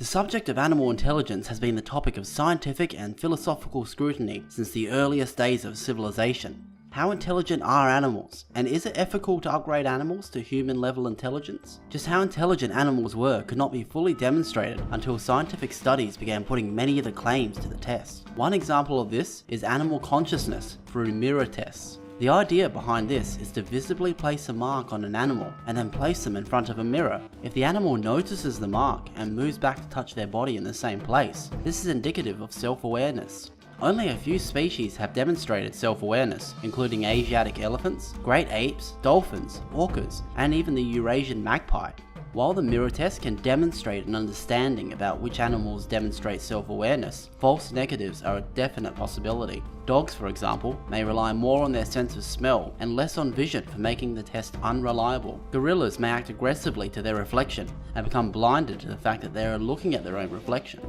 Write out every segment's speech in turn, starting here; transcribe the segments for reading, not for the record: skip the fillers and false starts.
The subject of animal intelligence has been the topic of scientific and philosophical scrutiny since the earliest days of civilization. How intelligent are animals, and is it ethical to upgrade animals to human-level intelligence? Just how intelligent animals were could not be fully demonstrated until scientific studies began putting many of the claims to the test. One example of this is animal consciousness through mirror tests. The idea behind this is to visibly place a mark on an animal and then place them in front of a mirror. If the animal notices the mark and moves back to touch their body in the same place, this is indicative of self-awareness. Only a few species have demonstrated self-awareness, including Asiatic elephants, great apes, dolphins, orcas, and even the Eurasian magpie. While the mirror test can demonstrate an understanding about which animals demonstrate self-awareness, false negatives are a definite possibility. Dogs, for example, may rely more on their sense of smell and less on vision for making the test unreliable. Gorillas may act aggressively to their reflection and become blinded to the fact that they are looking at their own reflection.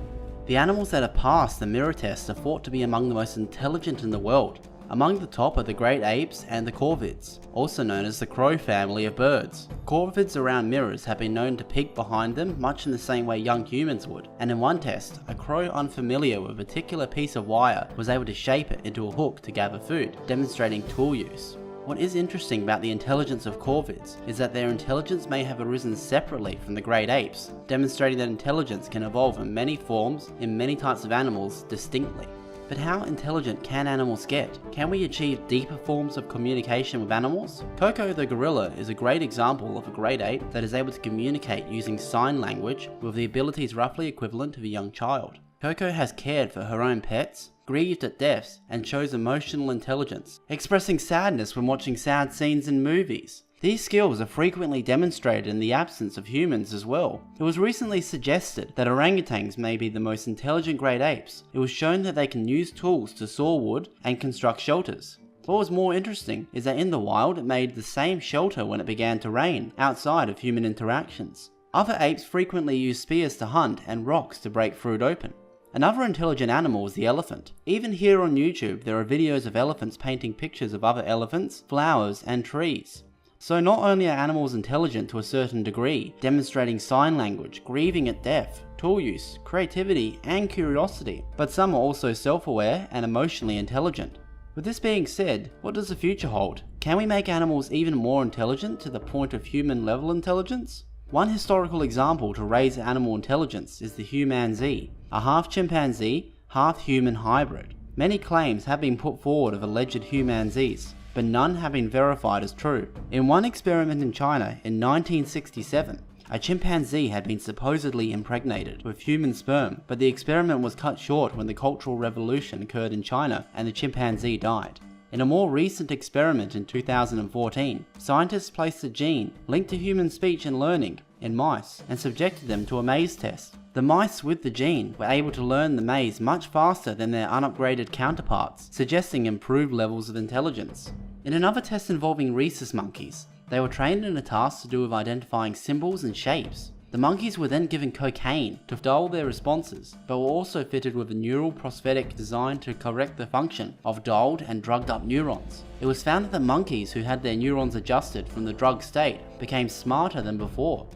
The animals that have passed the mirror test are thought to be among the most intelligent in the world. Among the top are the great apes and the corvids, also known as the crow family of birds. Corvids around mirrors have been known to peek behind them much in the same way young humans would, and in one test, a crow unfamiliar with a particular piece of wire was able to shape it into a hook to gather food, demonstrating tool use. What is interesting about the intelligence of corvids is that their intelligence may have arisen separately from the great apes, demonstrating that intelligence can evolve in many forms in many types of animals distinctly. But how intelligent can animals get? Can we achieve deeper forms of communication with animals? Coco the gorilla is a great example of a great ape that is able to communicate using sign language with the abilities roughly equivalent of a young child. Coco has cared for her own pets, grieved at deaths, and shows emotional intelligence, expressing sadness when watching sad scenes in movies. These skills are frequently demonstrated in the absence of humans as well. It was recently suggested that orangutans may be the most intelligent great apes. It was shown that they can use tools to saw wood and construct shelters. What was more interesting is that in the wild it made the same shelter when it began to rain, outside of human interactions. Other apes frequently use spears to hunt and rocks to break fruit open. Another intelligent animal is the elephant. Even here on YouTube there are videos of elephants painting pictures of other elephants, flowers, and trees. So not only are animals intelligent to a certain degree, demonstrating sign language, grieving at death, tool use, creativity, and curiosity, but some are also self-aware and emotionally intelligent. With this being said, what does the future hold? Can we make animals even more intelligent to the point of human-level intelligence? One historical example to raise animal intelligence is the humanzee, a half chimpanzee, half human hybrid. Many claims have been put forward of alleged humanzees, but none have been verified as true. In one experiment in China in 1967, a chimpanzee had been supposedly impregnated with human sperm, but the experiment was cut short when the Cultural Revolution occurred in China and the chimpanzee died. In a more recent experiment in 2014, scientists placed a gene linked to human speech and learning in mice and subjected them to a maze test. The mice with the gene were able to learn the maze much faster than their unupgraded counterparts, suggesting improved levels of intelligence. In another test involving rhesus monkeys, they were trained in a task to do with identifying symbols and shapes. The monkeys were then given cocaine to dull their responses, but were also fitted with a neural prosthetic designed to correct the function of dulled and drugged up neurons. It was found that the monkeys who had their neurons adjusted from the drugged state became smarter than before.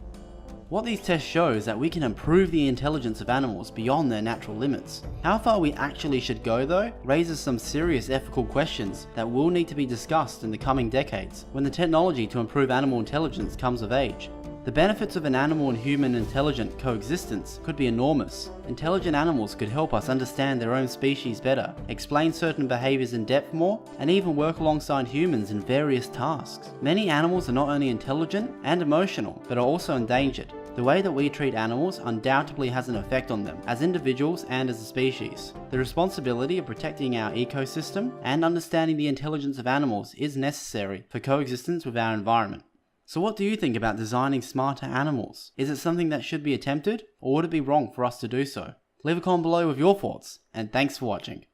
What these tests show is that we can improve the intelligence of animals beyond their natural limits. How far we actually should go though raises some serious ethical questions that will need to be discussed in the coming decades when the technology to improve animal intelligence comes of age. The benefits of an animal and human intelligent coexistence could be enormous. Intelligent animals could help us understand their own species better, explain certain behaviors in depth more, and even work alongside humans in various tasks. Many animals are not only intelligent and emotional, but are also endangered. The way that we treat animals undoubtedly has an effect on them, as individuals and as a species. The responsibility of protecting our ecosystem and understanding the intelligence of animals is necessary for coexistence with our environment. So what do you think about designing smarter animals? Is it something that should be attempted, or would it be wrong for us to do so? Leave a comment below with your thoughts, and thanks for watching.